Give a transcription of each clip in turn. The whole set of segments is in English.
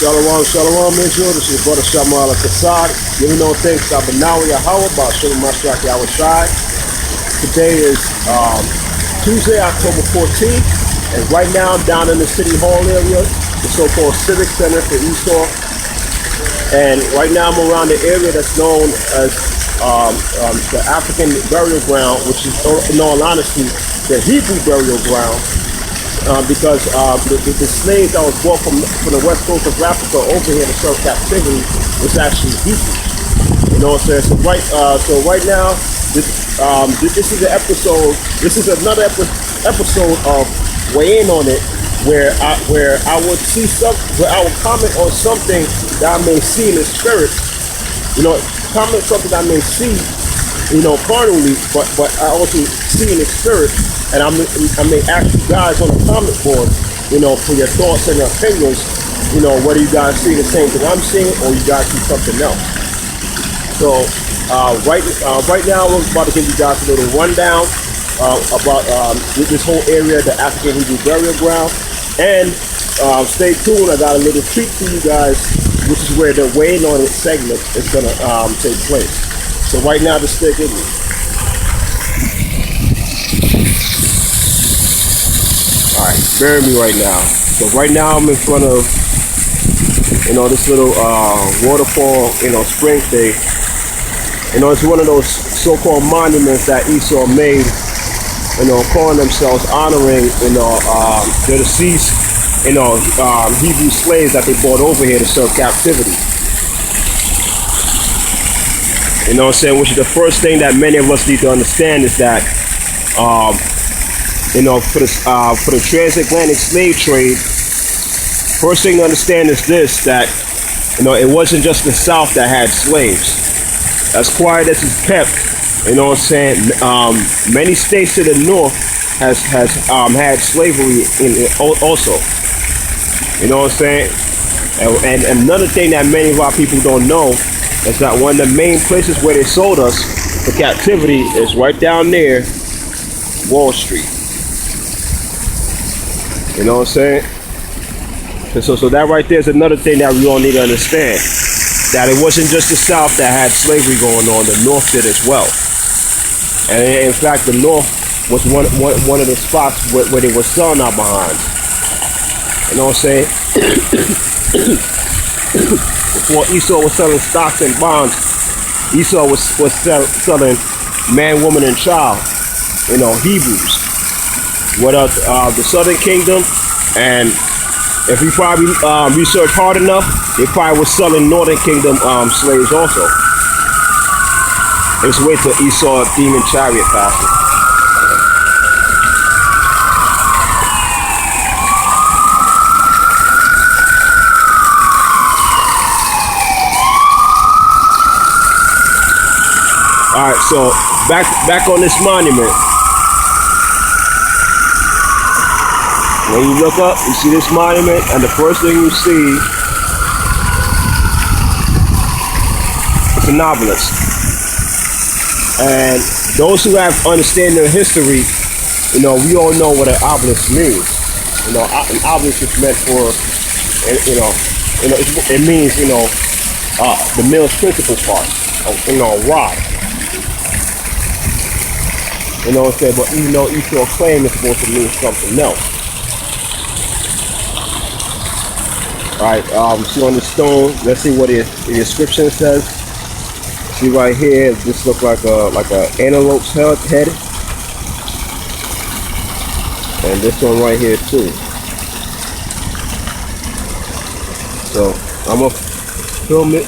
Shalom, shalom, Israel. This is brother Shamwa'ahla giving no thanks to Yahweh about Shamwa'ahla. Today is Tuesday, October 14th, and right now I'm down in the City Hall area, the so-called Civic Center for Esau. And right now I'm around the area that's known as the African burial ground, which is, in all honesty, the Hebrew burial ground. Because the slaves that was brought from the west coast of Africa over here to serve captivity was actually Hebrew. You know what I'm saying? So right now, this is an episode. This is another episode of Weigh In on It, where I would see where I would comment on something that I may see in the spirit. You know, comment something that I may see, you know, carnally, but I also see in the spirit. And I may ask you guys on the comment board, you know, for your thoughts and your opinions, you know, whether you guys see the same thing I'm seeing or you guys see something else. So right now, we're about to give you guys a little rundown about this whole area, the African Hebrew burial ground. And stay tuned, I got a little treat for you guys, which is where the Weighing On It segment is going to take place. So right now, just stick with me. Alright, bear me right now. So right now I'm in front of, you know, this little waterfall, you know, spring thing. You know, it's one of those so-called monuments that Esau made, you know, calling themselves honoring, you know, the deceased, you know, Hebrew slaves that they brought over here to serve captivity. You know what I'm saying? Which is the first thing that many of us need to understand is that, you know, for the transatlantic slave trade, first thing to understand is this, that, you know, it wasn't just the South that had slaves. As quiet as it's kept, you know what I'm saying, many states to the north has had slavery in it also. You know what I'm saying? And another thing that many of our people don't know is that one of the main places where they sold us for captivity is right down there, Wall Street. You know what I'm saying? And so that right there is another thing that we all need to understand. That it wasn't just the South that had slavery going on, the North did as well. And in fact, the North was one of the spots where they were selling our behinds. You know what I'm saying? Before Esau was selling stocks and bonds, Esau was selling man, woman, and child. You know, Hebrews. What else? The Southern Kingdom, and if we probably research hard enough, they probably was selling Northern Kingdom slaves also. Let's wait till Esau demon chariot passes. All right, so back on this monument. When you look up, you see this monument, and the first thing you see is an obelisk. And those who have understanding of history, you know, we all know what an obelisk means. You know, an obelisk is meant for, it means, you know, the mill's principal part, you know, a rod. You know what I'm saying? But even though Esau claim it's supposed to mean something else. Alright, see on the stone, let's see what the inscription says. See right here, this looks like a antelope's head. And this one right here too. So I'm gonna film it.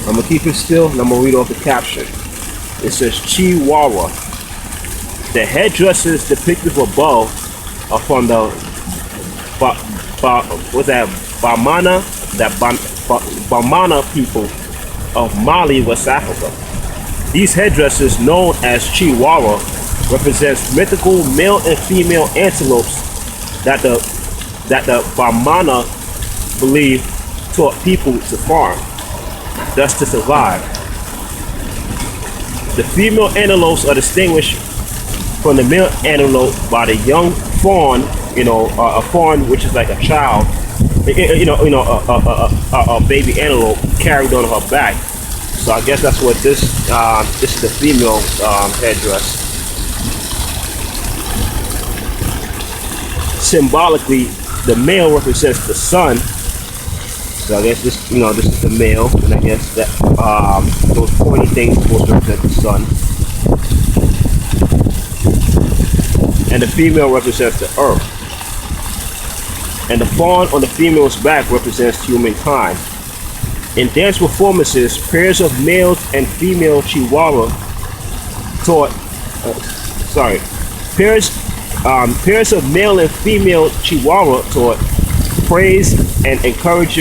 I'm gonna keep it still and I'm gonna read off the caption. It says Chaayah. The headdresses depicted above are from the Bamana people of Mali, West Africa. These headdresses, known as Chaayah, represents mythical male and female antelopes that the Bamana believed taught people to farm, thus to survive. The female antelopes are distinguished from the male antelope by the young fawn, you know, a fawn which is like a child, a baby antelope carried on her back. So I guess that's what this is the female headdress. Symbolically, the male represents the sun. So I guess this is the male, and I guess that those pointy things supposed to represent the sun. And the female represents the earth. And the fawn on the female's back represents humankind. In dance performances, pairs of males and female Chihuahua pairs of male and female Chihuahua taught praise and encourage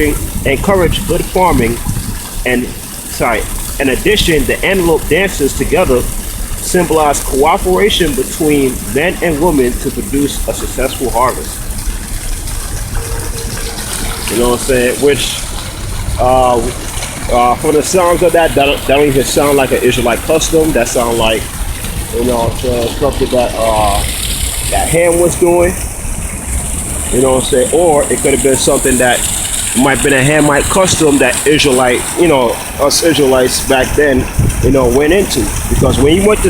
good farming. In addition, the antelope dances together symbolize cooperation between men and women to produce a successful harvest. You know what I'm saying? Which, for the sounds of that don't even sound like an Israelite custom. That sound like, something that Ham was doing. You know what I'm saying? Or it could have been something that might have been a Hamite custom that us Israelites back then, went into. Because when you read the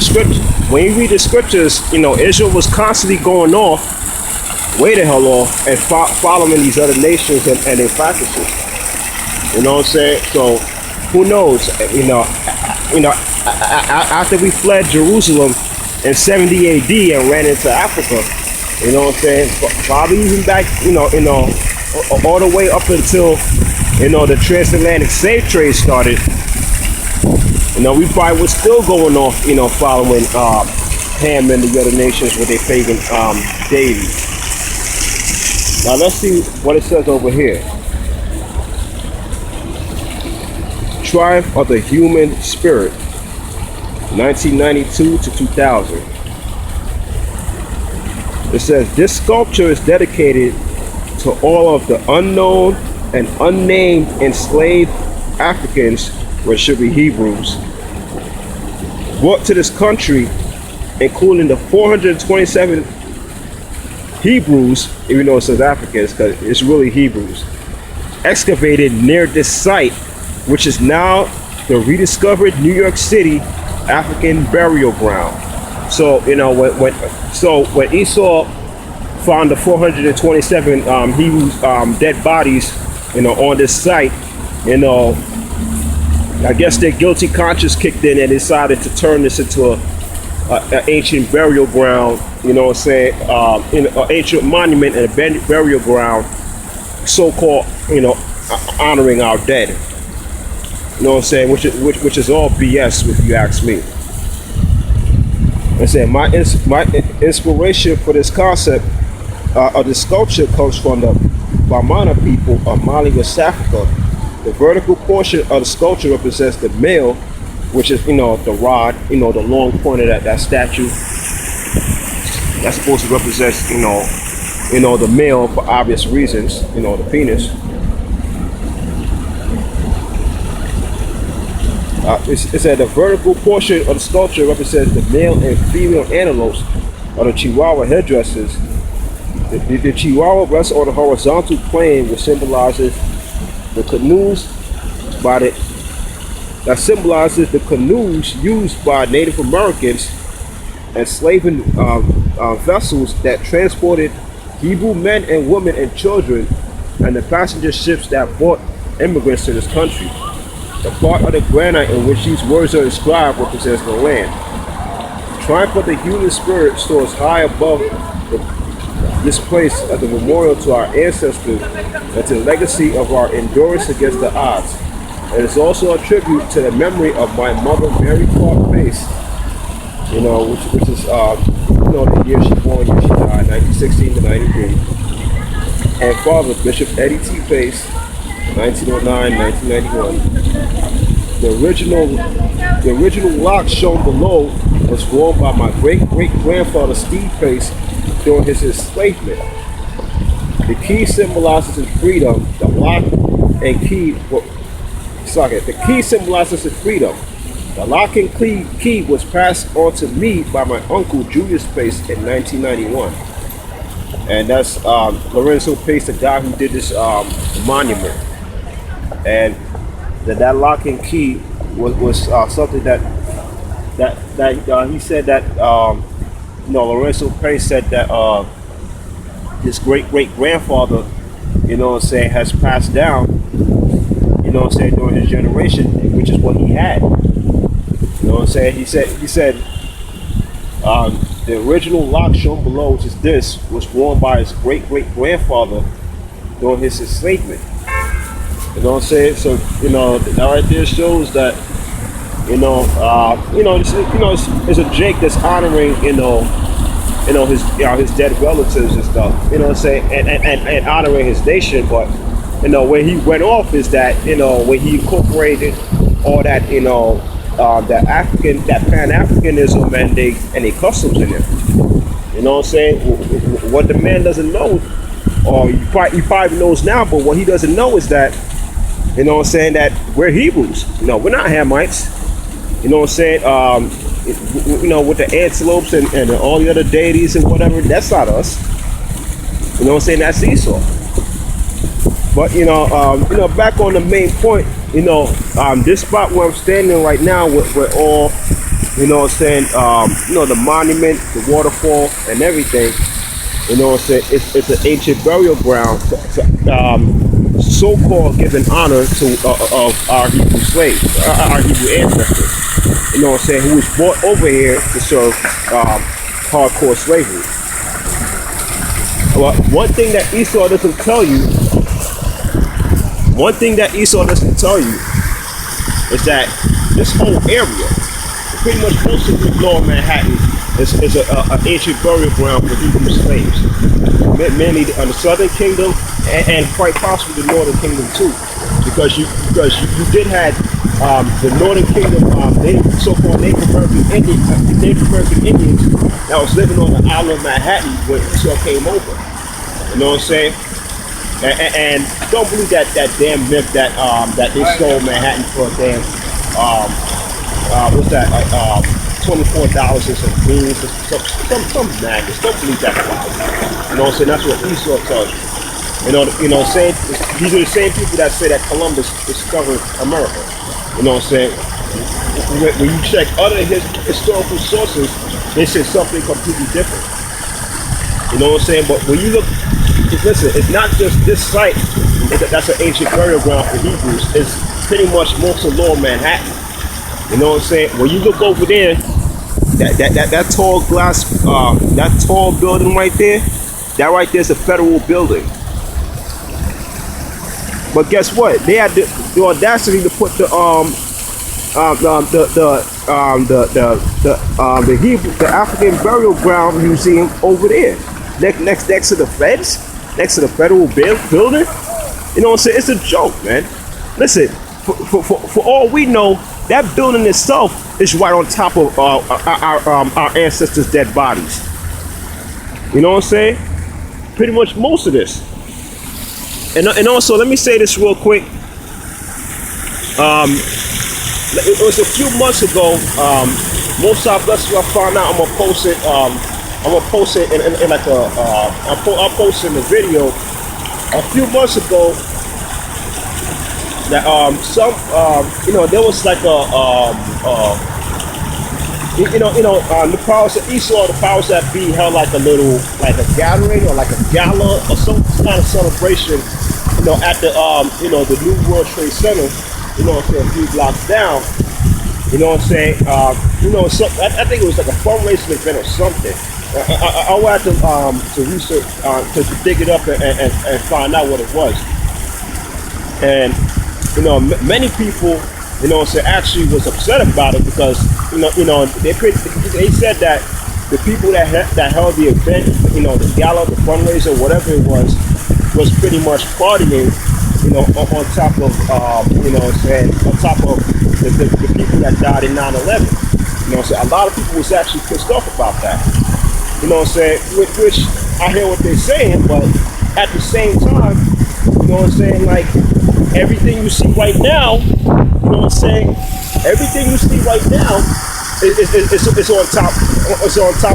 scriptures, Israel was constantly going off, way the hell off, and following these other nations and their practices. You know what I'm saying? So who knows? After we fled Jerusalem in 70 AD and ran into Africa, you know what I'm saying? Probably even back, all the way up until, the transatlantic slave trade started. We probably was still going off, following Ham and the other nations with their pagan deities. Now let's see what it says over here. Triumph of the Human Spirit, 1992 to 2000. It says, this sculpture is dedicated to all of the unknown and unnamed enslaved Africans, or should be Hebrews, brought to this country, including the 427 Hebrews, even though it says Africans, because it's really Hebrews, excavated near this site, which is now the rediscovered New York City African burial ground. So, when Esau found the 427 Hebrews dead bodies, on this site, I guess their guilty conscience kicked in and decided to turn this into an ancient burial ground, an ancient monument and a burial ground, so-called, honoring our dead. You know what I'm saying? Which is all BS, if you ask me. I said my inspiration for this concept of this sculpture comes from the Bamana people of Mali, West Africa. The vertical portion of the sculpture represents the male, which is the rod, the long point of that statue. That's supposed to represent the male for obvious reasons, the penis. It said the vertical portion of the sculpture represents the male and female antelopes of the Chihuahua headdresses. The Chihuahua rests on the horizontal plane, which symbolizes the canoes used by Native Americans and slaving vessels that transported Hebrew men and women and children, and the passenger ships that brought immigrants to this country. The part of the granite in which these words are inscribed represents the land. The triumph of the human spirit soars high above this place as a memorial to our ancestors and to the legacy of our endurance against the odds. It is also a tribute to the memory of my mother, Mary Clark Pace, which is the year she born, year she died, 1916 to 93, and father, Bishop Eddie T. Pace, 1909-1991. The original lock shown below was worn by my great-great-grandfather Steve Pace during his enslavement. The key symbolizes his freedom. The lock and key. The key symbolizes his freedom. The lock and key was passed on to me by my uncle Julius Pace in 1991. and that's Lorenzo Pace, the guy who did this monument. And that lock and key was something that he said that Lorenzo Pace said that his great grandfather, has passed down, during his generation, which is what he had. He said the original lock shown below, which is this, was worn by his great grandfather during his enslavement. So that right there shows that it's a Jake that's honoring his dead relatives and stuff. And honoring his nation, but where he went off is that when he incorporated all that that Pan-Africanism and they customs in it. What the man doesn't know, or he probably knows now, but what he doesn't know is that that we're Hebrews. We're not Hamites. With the antelopes and all the other deities and whatever, that's not us. That's Esau. But back on the main point, this spot where I'm standing right now, we're all, the monument, the waterfall, and everything. It's an ancient burial ground, so-called giving honor to of our Hebrew slaves, our Hebrew ancestors. Who was brought over here to serve hardcore slavery. Well, one thing that Esau doesn't tell you is that this whole area, pretty much most of Lower Manhattan, is an ancient burial ground for Hebrew slaves, mainly on the Southern Kingdom and quite possibly the Northern Kingdom too, because you did have the Northern Kingdom, so-called Native American Indians that was living on the island of Manhattan when Esau came over. And don't believe that damn myth that they stole Manhattan for a damn what's that $24 and some beans or some madness. Don't believe that crap. That's what Esau tells you. These are the same people that say that Columbus discovered America. When you check other historical sources, they say something completely different. But when you look, listen, it's not just this site that's an ancient burial ground for Hebrews. It's pretty much most of Lower Manhattan. When you look over there, that tall glass, that tall building right there, that right there is a federal building. But guess what? They had the audacity to put the African Burial Ground Museum over there, next to the feds, next to the federal building. It's a joke, man. Listen, for all we know, that building itself is right on top of our ancestors' dead bodies. Pretty much most of this. And also, let me say this real quick. It was a few months ago. Most of us, I found out I'm gonna post it. in like I'll post in the video. A few months ago, that there was like the powers of Esau, the powers that be held like a gathering or like a gala or some kind of celebration, at the the New World Trade Center, a few blocks down. I think it was like a fundraising event or something. I will have to research, to dig it up and find out what it was. And many people, actually was upset about it because they said that the people that held the event, the gala, the fundraiser, whatever it was pretty much partying, on top of the people that died in 9/11. So a lot of people was actually pissed off about that. Which I hear what they're saying, but at the same time, like everything you see right now, everything you see right now is on top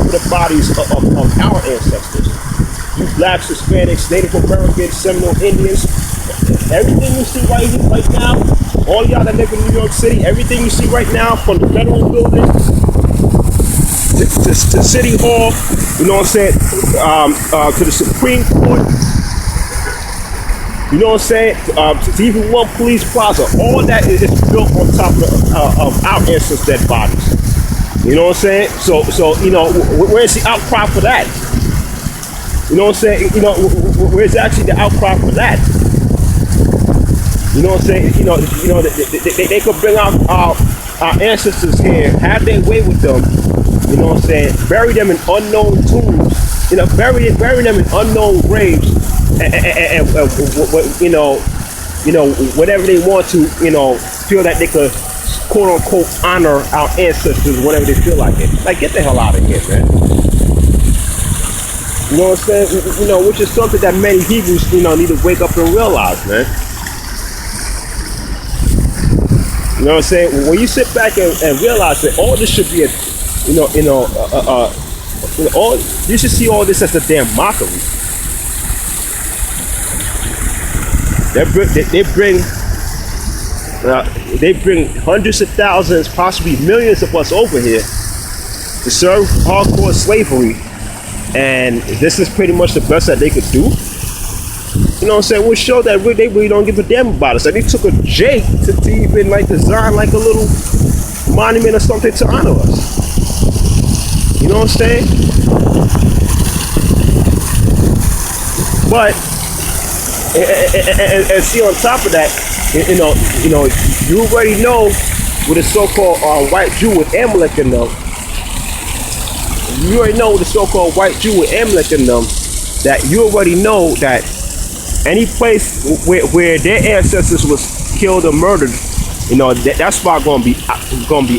of the bodies of our ancestors. you blacks, Hispanics, Native Americans, Seminole Indians, everything you see right now, all y'all that live in New York City, everything you see right now, from the federal building to City Hall, you know what I'm saying, to the Supreme Court, you know what I'm saying, to even one police plaza, all that is built on top of our ancestors' dead bodies. You know what I'm saying? So you know, where's the outcry for that? You know what I'm saying? You know, where's actually the outcry for that? You know what I'm saying? You know, they could bring out our ancestors here, have their way with them. You know what I'm saying? Bury them in unknown tombs. You know, bury them in unknown graves, and you know, whatever they want to, you know, feel that they could, quote unquote, honor our ancestors whenever they feel like it. Like, get the hell out of here, man. You know what I'm saying? You know, which is something that many Hebrews, you know, need to wake up and realize, man. You know what I'm saying? When you sit back and realize that all this should be a, all you should see all this as a damn mockery. They bring hundreds of thousands, possibly millions of us over here to serve hardcore slavery, and this is pretty much the best that they could do. You know what I'm saying? We'll show that they really don't give a damn about us. Like, they took a Jake to even like design like a little monument or something to honor us. You know what I'm saying? But and see, on top of that, you know, you already know with the so-called white Jew with Amalek in them. You already know with the so-called white Jew with Amalek in them, that you already know that any place where their ancestors was killed or murdered, you know, that spot gonna be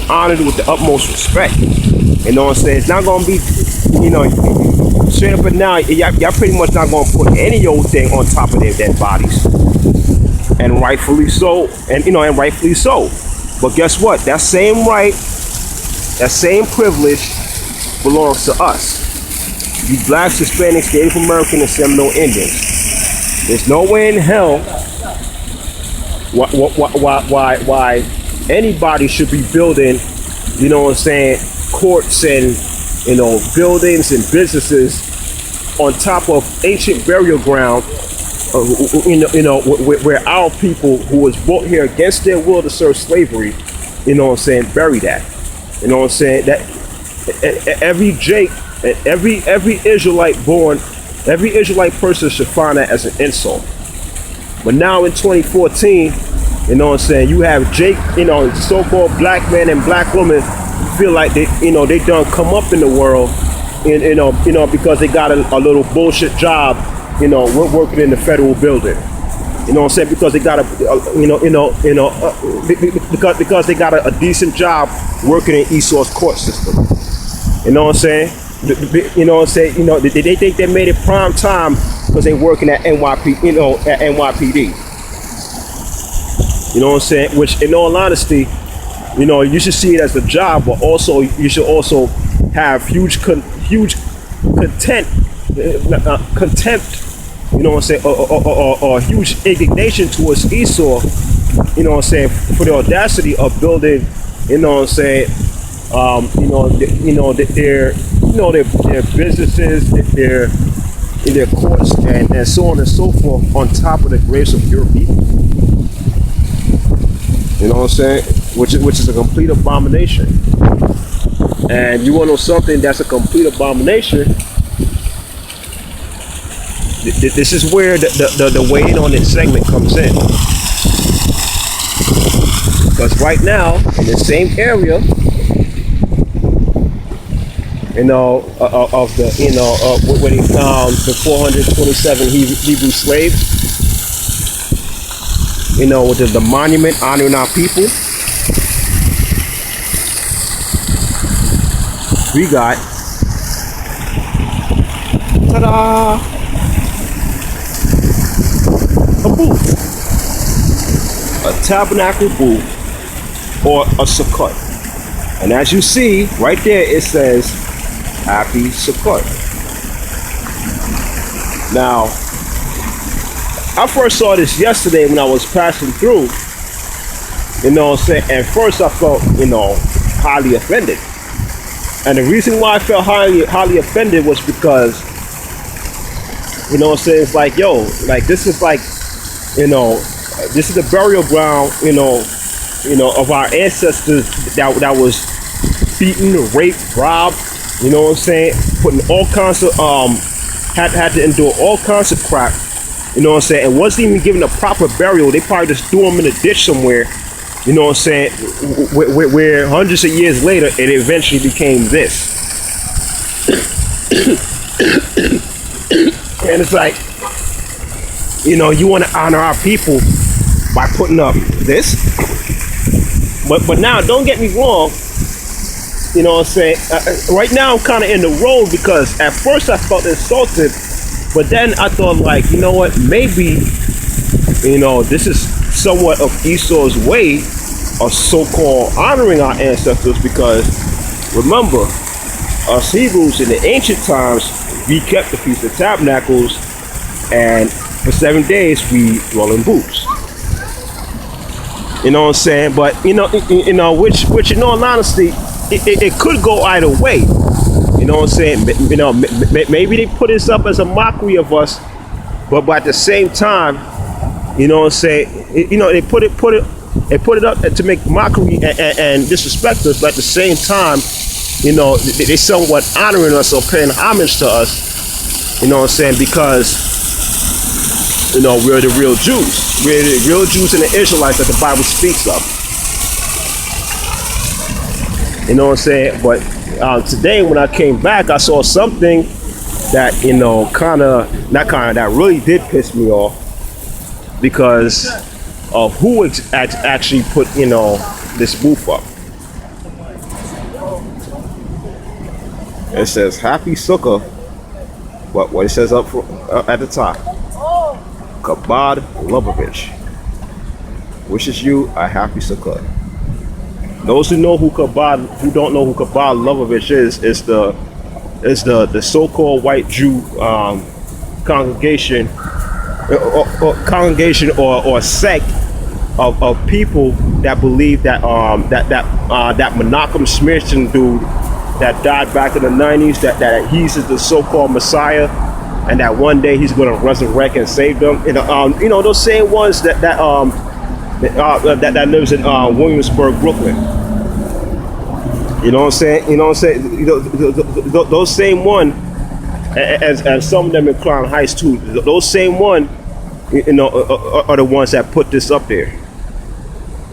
honored with the utmost respect. You know what I'm saying? It's not gonna be, you know, straight up and down. Y'all pretty much not gonna put any old thing on top of their dead bodies, and rightfully so. And you know, and rightfully so. But guess what? That same right, that same privilege belongs to us. You blacks, Hispanics, Native American, and Seminole Indians. There's no way in hell why anybody should be building, you know what I'm saying, courts and, you know, buildings and businesses on top of ancient burial ground, you know, where our people who was brought here against their will to serve slavery, you know what I'm saying, bury that. You know what I'm saying? That every Jake, every Israelite born, every Israelite person should find that as an insult. But now in 2014, you know what I'm saying, you have Jake, you know, so-called black man and black woman feel like they, you know, they done come up in the world, and you know, because they got a little bullshit job, you know, working in the federal building. You know what I'm saying? Because they got because they got a decent job working in Esau's court system. You know what I'm saying? You know what I'm saying? You know, they think they made it prime time because they working at NYP, you know, at NYPD. You know what I'm saying? Which, in all honesty, you know, you should see it as a job, but also you should also have huge contempt, you know what I'm saying, or huge indignation towards Esau, you know what I'm saying, for the audacity of building, you know what I'm saying, their businesses, their courts, and so on and so forth on top of the graves of your people. You know what I'm saying? Which is a complete abomination. And you want to know something that's a complete abomination? This is where the weighing on this segment comes in. Because right now, in the same area, you know, of the, you know, where they found the 427 Hebrew slaves, you know, which is the monument honoring our people. We got, ta-da, a booth, a tabernacle booth, or a sukkot. And as you see right there, it says Happy Sukkot. Now, I first saw this yesterday when I was passing through. You know what I'm saying? At first I felt, highly offended. And the reason why I felt highly offended was because, you know what I'm saying, it's like, yo, like this is like, this is the burial ground, of our ancestors that was beaten, raped, robbed, you know what I'm saying, putting all kinds of, had to endure all kinds of crap, you know what I'm saying, and wasn't even given a proper burial. They probably just threw them in a ditch somewhere, you know what I'm saying, where hundreds of years later, it eventually became this. And it's like, you want to honor our people by putting up this. But now, don't get me wrong, you know what I'm saying, right now I'm kind of in the road because at first I felt insulted, but then I thought, like, you know what, maybe, this is somewhat of Esau's way of so-called honoring our ancestors, because remember, us Hebrews in the ancient times, we kept the Feast of Tabernacles, and for 7 days we dwell in booths. You know what I'm saying? But which in all honesty, it could go either way. You know what I'm saying? Maybe they put this up as a mockery of us, but at the same time, you know what I'm saying? They put it up to make mockery and disrespect us, but at the same time, they somewhat honoring us or paying homage to us. You know what I'm saying? Because we're the real Jews. We're the real Jews and the Israelites that the Bible speaks of. You know what I'm saying? But today when I came back, I saw something that, that really did piss me off, because of who actually put, this booth up. It says Happy Sukkah, but what it says up at the top, Chabad Lubavitch wishes you a happy Sukkah. Those who know who don't know who Chabad Lubavitch is the so-called white Jew congregation or sect of people that believe that that Menachem Smirchin dude that died back in the 90s, that he's the so-called Messiah, and that one day he's going to resurrect and save them. Those same ones that lives in Williamsburg, Brooklyn. You know what I'm saying? Those same one, and some of them in Crown Heights too. Those same one, are the ones that put this up there.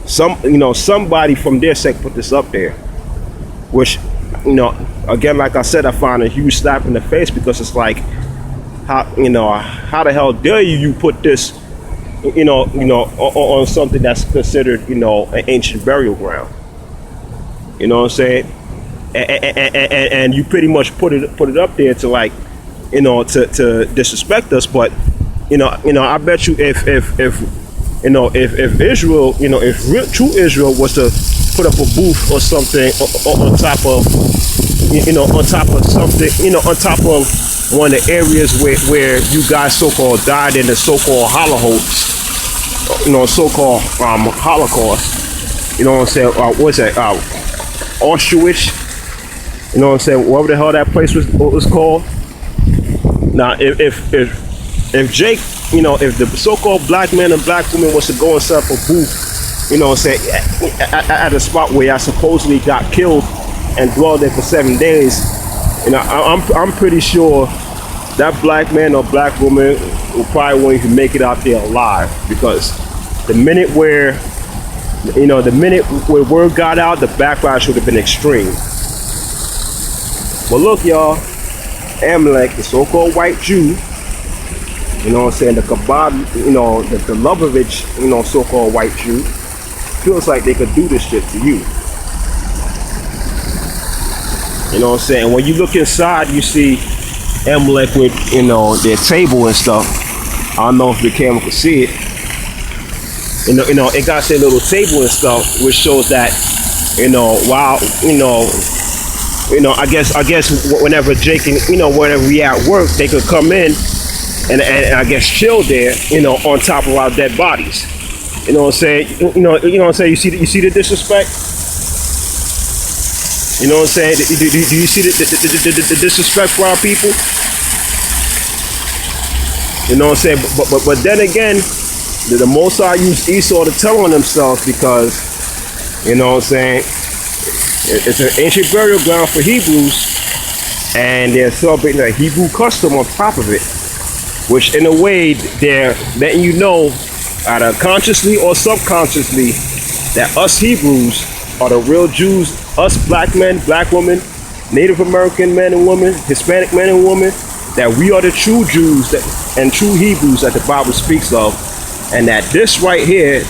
Somebody from their sect put this up there, which, again, like I said, I find a huge slap in the face, because it's like, how the hell dare you put this, on something that's considered, an ancient burial ground. You know what I'm saying? And you pretty much put it up there to, like, to disrespect us. But I bet you if Israel, if true Israel was to put up a booth or something on top of, on top of something, on top of one of the areas where you guys so-called died in the so-called Holocaust, so-called Holocaust, you know what I'm saying? What's that? Auschwitz, you know what I'm saying? Whatever the hell that place was called. Now, if Jake, if the so-called black man and black woman was to go and set up a booth, you know what I'm saying, at a spot where I supposedly got killed and dwelled there for 7 days, I'm pretty sure that black man or black woman will probably won't even make it out there alive, because the minute where word got out, the backlash would have been extreme. But look, y'all, Amalek, the so-called white Jew, you know what I'm saying, the Chabad, the Lubavitch, so-called white Jew, feels like they could do this shit to you. You know what I'm saying? When you look inside, you see Amalek with, their table and stuff. I don't know if the camera can see it. It got their little table and stuff, which shows that, while, I guess whenever Jake and, whenever we at work, they could come in and I guess chill there, on top of our dead bodies. You know what I'm saying? You know what I'm saying? You see the disrespect? You know what I'm saying? Do you see the disrespect for our people? You know what I'm saying? But then again, the Most High used Esau to tell on themselves because, you know what I'm saying, it's an ancient burial ground for Hebrews, and they're celebrating a Hebrew custom on top of it, which in a way they're letting you know, either consciously or subconsciously, that us Hebrews are the real Jews, us black men, black women, Native American men and women, Hispanic men and women, that we are the true Jews and true Hebrews that the Bible speaks of, and that this right here,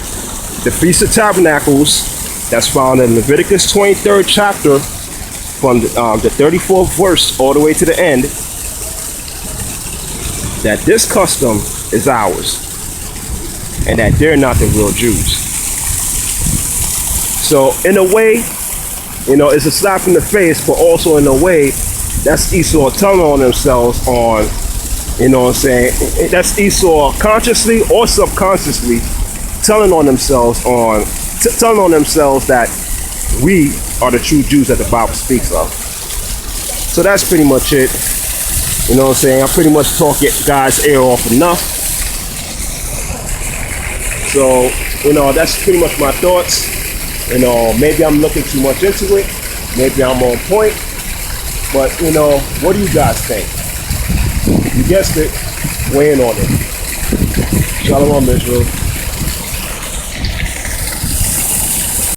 the Feast of Tabernacles, that's found in Leviticus 23rd chapter, from the 34th verse all the way to the end, that this custom is ours, and that they're not the real Jews. So in a way, it's a slap in the face, but also in a way, that's Esau telling on themselves on, you know what I'm saying? That's Esau consciously or subconsciously telling on themselves that we are the true Jews that the Bible speaks of. So that's pretty much it. You know what I'm saying? I pretty much talk it guys' ear off enough. So, that's pretty much my thoughts. Maybe I'm looking too much into it. Maybe I'm on point. But, what do you guys think? You guessed it. Weigh in on it. Shalom, Israel.